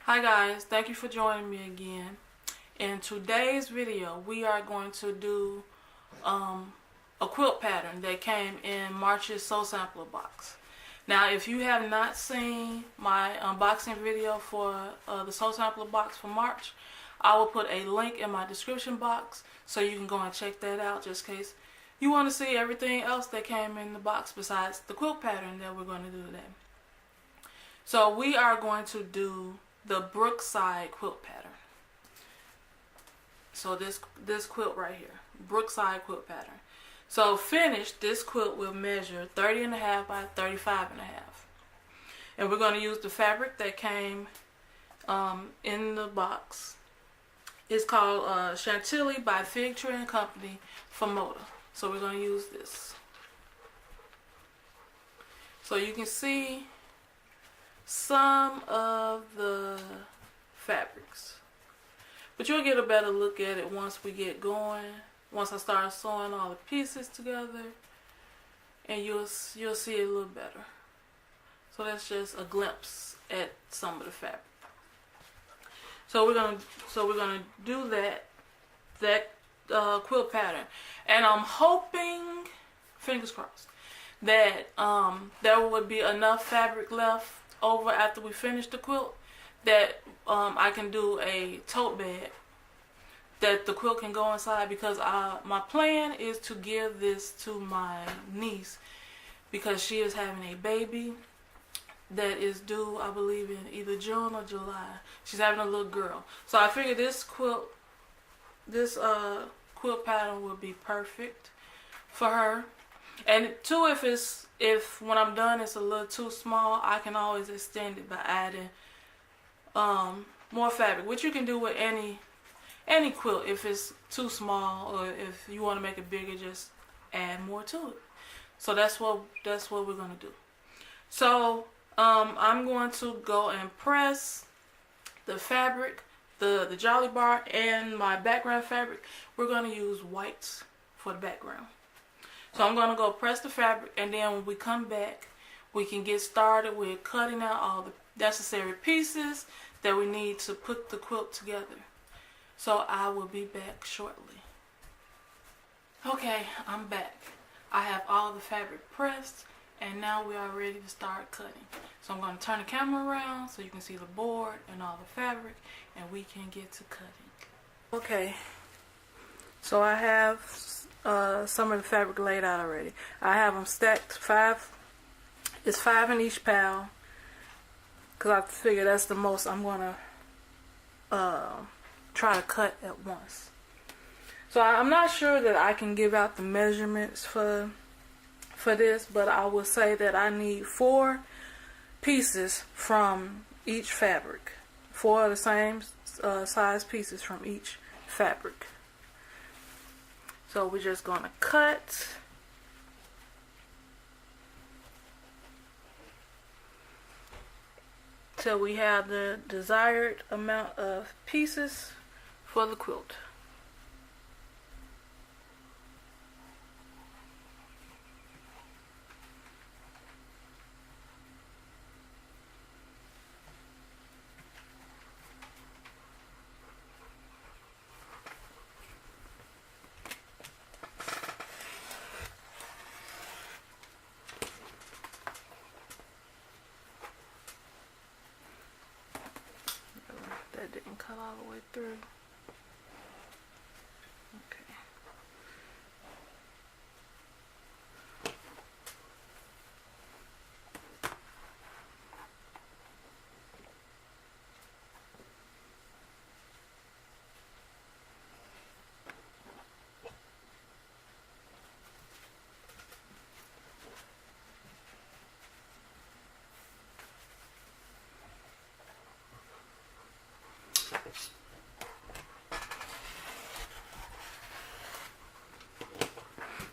Hi guys, thank you for joining me again. In today's video, we are going to do a quilt pattern that came in March's Soul Sampler box. Now, if you have not seen my unboxing video for the Soul Sampler box for March, I will put a link in my description box so you can go and check that out just in case you want to see everything else that came in the box besides the quilt pattern that we're going to do today. So we are going to do the Brookside Quilt Pattern. So this quilt right here, Brookside Quilt Pattern. So finished, this quilt will measure 30.5 by 35.5. And we're going to use the fabric that came in the box. It's called Chantilly by Fig Tree and Company for Moda. So we're going to use this. So you can see some of the fabrics, but you'll get a better look at it once we get going, once I start sewing all the pieces together, and you'll see it a little better. So that's just a glimpse at some of the fabric. So we're gonna do that quilt pattern, and I'm hoping, fingers crossed, that there would be enough fabric left over after we finish the quilt that I can do a tote bag that the quilt can go inside, because my plan is to give this to my niece because she is having a baby that is due, I believe, in either June or July. She's having a little girl, so I figured this quilt pattern would be perfect for her. And two, if when I'm done it's a little too small, I can always extend it by adding more fabric, which you can do with any quilt. If it's too small, or if you want to make it bigger, just add more to it. So that's what we're gonna do. So I'm going to go and press the fabric, the Jolly Bar, and my background fabric. We're gonna use whites for the background. So I'm going to go press the fabric, and then when we come back, we can get started with cutting out all the necessary pieces that we need to put the quilt together. So I will be back shortly. Okay, I'm back. I have all the fabric pressed, and now we are ready to start cutting. So I'm going to turn the camera around so you can see the board and all the fabric, and we can get to cutting. Okay, so I have some of the fabric laid out already. I have them stacked it's 5 in each pile, because I figure that's the most I'm gonna try to cut at once. So I'm not sure that I can give out the measurements for this, but I will say that I need 4 pieces from each fabric, 4 of the same size pieces from each fabric. So we're just going to cut till we have the desired amount of pieces for the quilt. That didn't cut all the way through. Okay.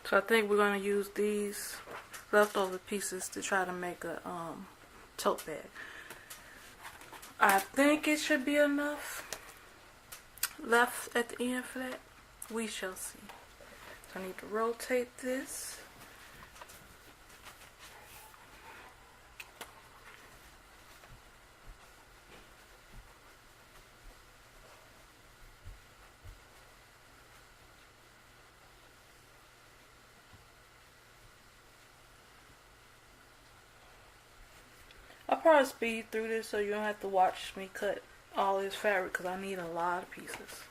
So I think we're going to use these leftover pieces to try to make a tote bag. I think it should be enough left at the end for that. We shall see. So I need to rotate this. probably speed through this so you don't have to watch me cut all this fabric because I need a lot of pieces.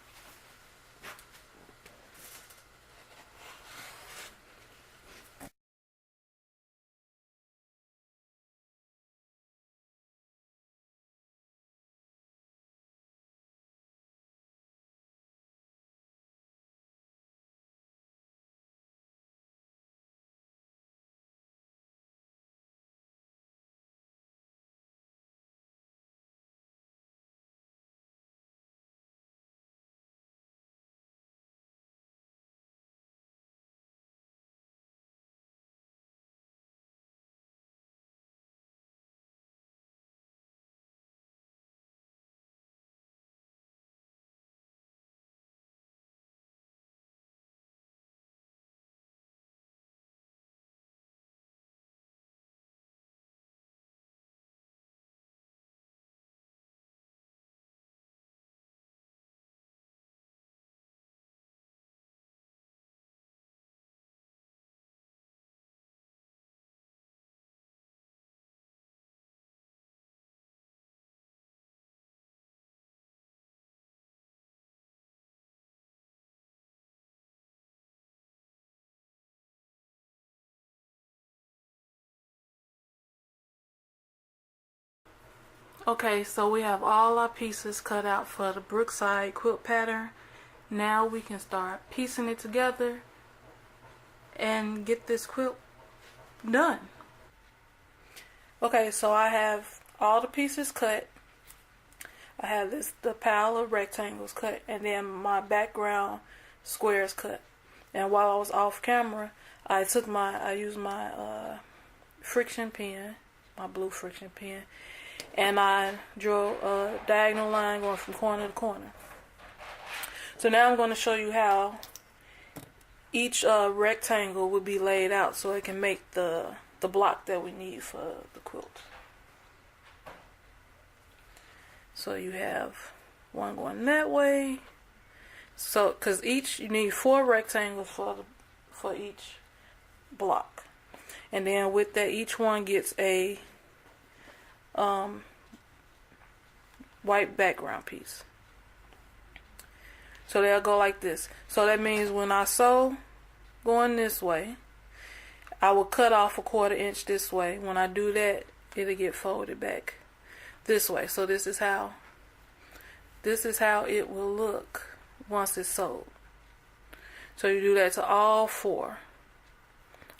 Okay, so we have all our pieces cut out for the Brookside Quilt Pattern. Now we can start piecing it together and get this quilt done. Okay, so I have all the pieces cut. I have the pile of rectangles cut, and then my background squares cut. And while I was off camera, I used my friction pen, my blue friction pen, and I drew a diagonal line going from corner to corner. So now I'm going to show you how each rectangle would be laid out so it can make the block that we need for the quilt. So you have one going that way. So, because you need 4 rectangles for each block, and then with that, each one gets a white background piece. So they'll go like this. So that means when I sew going this way, I will cut off a 1/4 inch this way. When I do that, it'll get folded back this way. So this is how it will look once it's sewed. So you do that to all 4.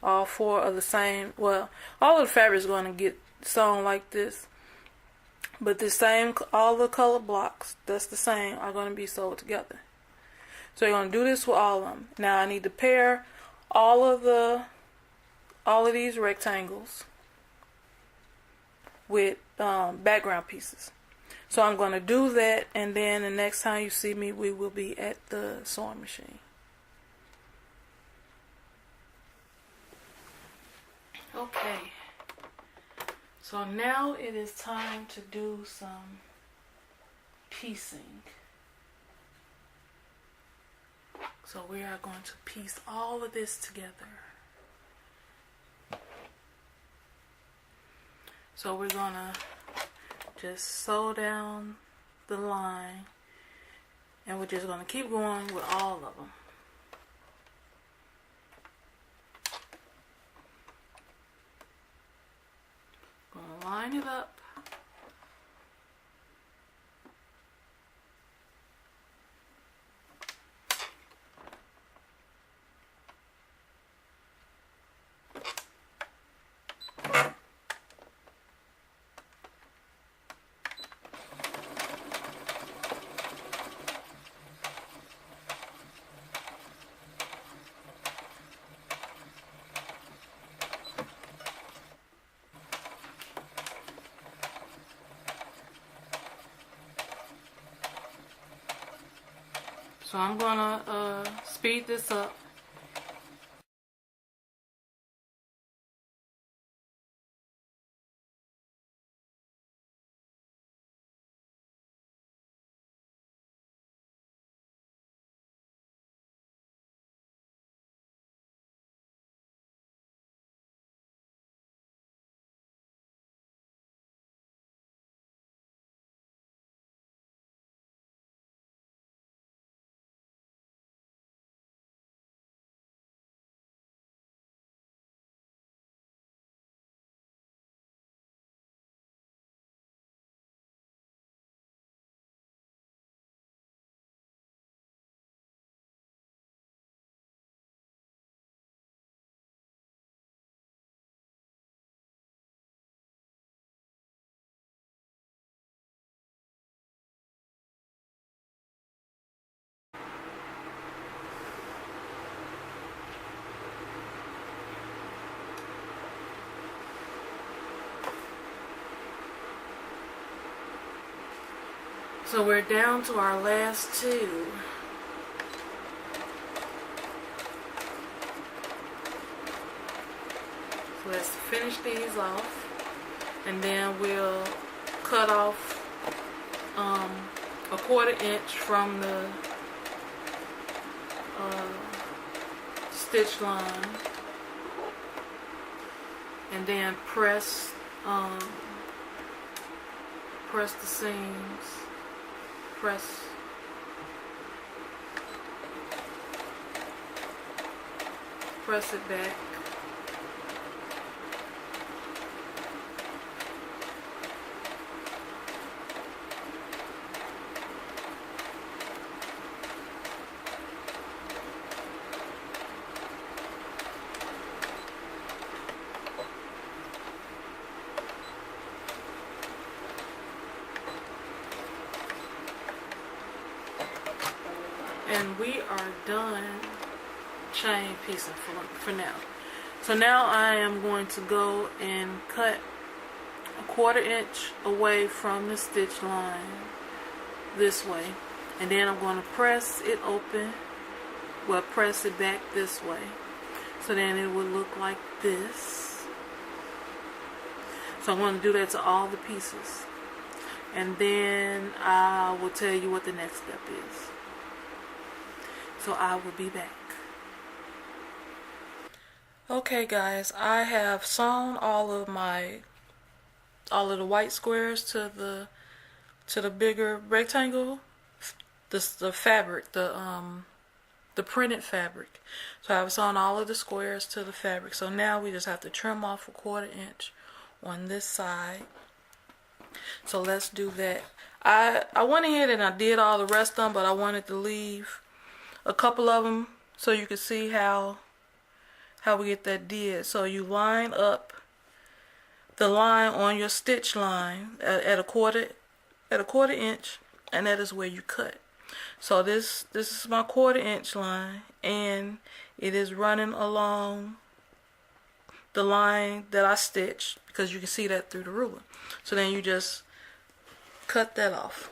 All 4 of the same, well, all of the fabric is going to get sewn like this. But all the color blocks, that's the same, are going to be sewed together. So you're going to do this with all of them. Now I need to pair all of these rectangles with background pieces. So I'm going to do that, and then the next time you see me, we will be at the sewing machine. Okay. So now it is time to do some piecing. So we are going to piece all of this together. So we're going to just sew down the line, and we're just going to keep going with all of them. Going to line it up. So I'm gonna speed this up. So we're down to our last two. So let's finish these off, and then we'll cut off a 1/4 inch from the stitch line, and then press the seams, press it back. And we are done chain piecing for now. So now I am going to go and cut a 1/4 inch away from the stitch line this way, and then I'm going to press it open, well, press it back this way, so then it would look like this. So I'm going to do that to all the pieces, and then I will tell you what the next step is. So I will be back. Okay guys, I have sewn all of the white squares to the bigger rectangle, the fabric, the printed fabric. So I've sewn all of the squares to the fabric. So now we just have to trim off a 1/4 inch on this side. So let's do that. I went ahead and I did all the rest of them, but I wanted to leave a couple of them so you can see how we get that did. So you line up the line on your stitch line at a quarter inch, and that is where you cut. So this is my 1/4 inch line, and it is running along the line that I stitched, because you can see that through the ruler. So then you just cut that off.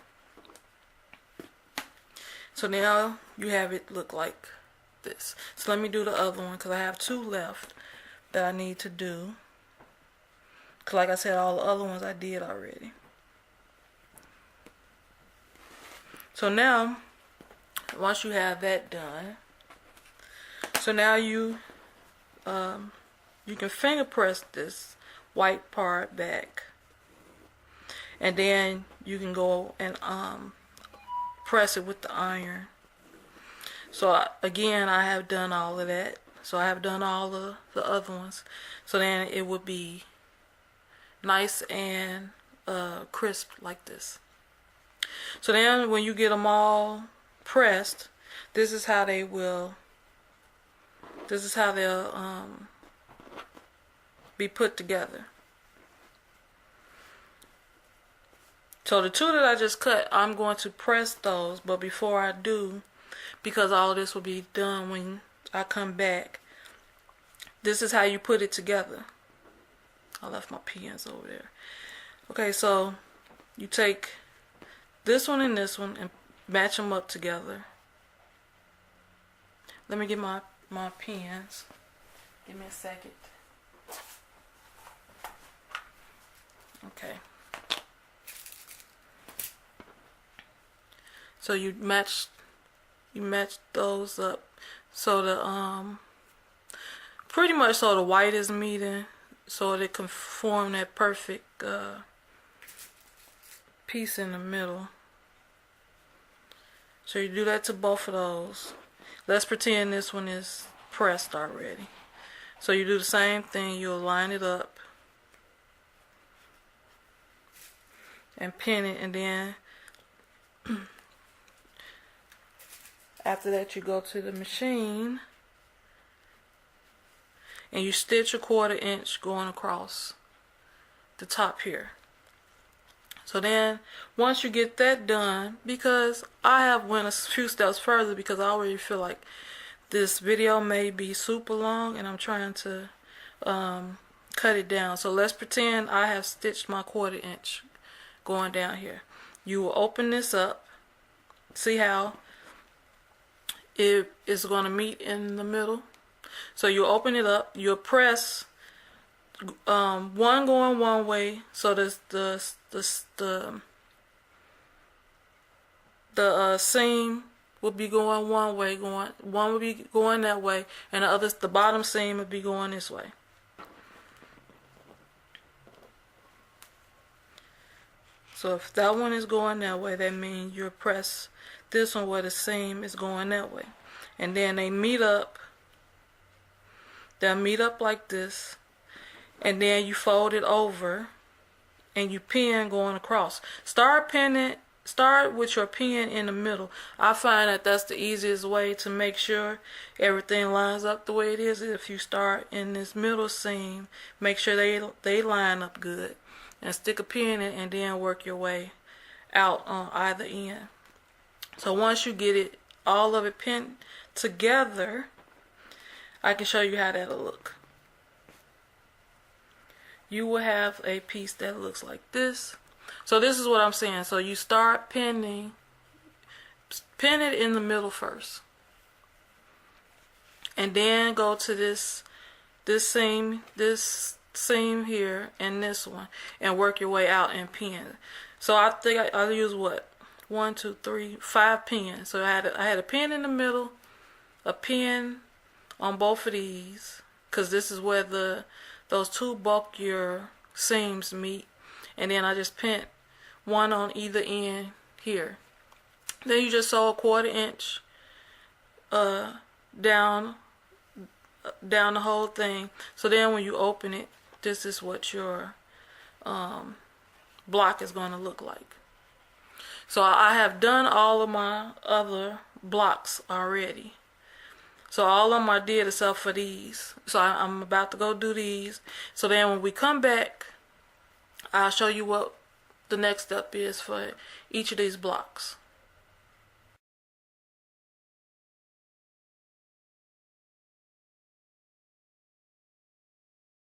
So now you have it look like this. So let me do the other one, because I have 2 left that I need to do. Because like I said, all the other ones I did already. So now, once you have that done, so now you can finger press this white part back, and then you can go and press it with the iron. So again, I have done all of that. So I have done all the other ones. So then it would be nice and crisp like this. So then when you get them all pressed, this is how they'll be put together. So the 2 that I just cut, I'm going to press those, but before I do, because all this will be done when I come back, this is how you put it together. I left my pens over there. Okay, so you take this one and match them up together. Let me get my pens. Give me a second. Okay. So you match those up so the pretty much so the white is meeting, so it can form that perfect piece in the middle. So you do that to both of those. Let's pretend this one is pressed already. So you do the same thing. You'll line it up and pin it, and then after that you go to the machine and you stitch a 1/4 inch going across the top here. So then once you get that done, because I have went a few steps further because I already feel like this video may be super long and I'm trying to cut it down. So let's pretend I have stitched my 1/4 inch going down here. you will open this up. See how it is going to meet in the middle? So you open it up, you'll press one going one way, so the seam will be going one way, one will be going that way, and the bottom seam will be going this way. So if that one is going that way, that means you press this one where the seam is going that way. And then they meet up. They'll meet up like this. And then you fold it over and you pin going across. Start with your pin in the middle. I find that that's the easiest way to make sure everything lines up the way it is. If you start in this middle seam, make sure they line up good. And stick a pin in and then work your way out on either end. So once you get it, all of it pinned together, I can show you how that'll look. You will have a piece that looks like this. So this is what I'm saying. So you start pinning, pin it in the middle first. And then go to this seam here and this one and work your way out and pin. So I think I use what? 1, 2, 3, 5 pins. So I had a pin in the middle, a pin on both of these, because this is where those two bulkier seams meet, and then I just pinned one on either end here. Then you just sew a 1/4 inch down the whole thing. So then when you open it, this is what your block is going to look like. So I have done all of my other blocks already. So all of them I did except for these. So I'm about to go do these. So then when we come back, I'll show you what the next step is for each of these blocks.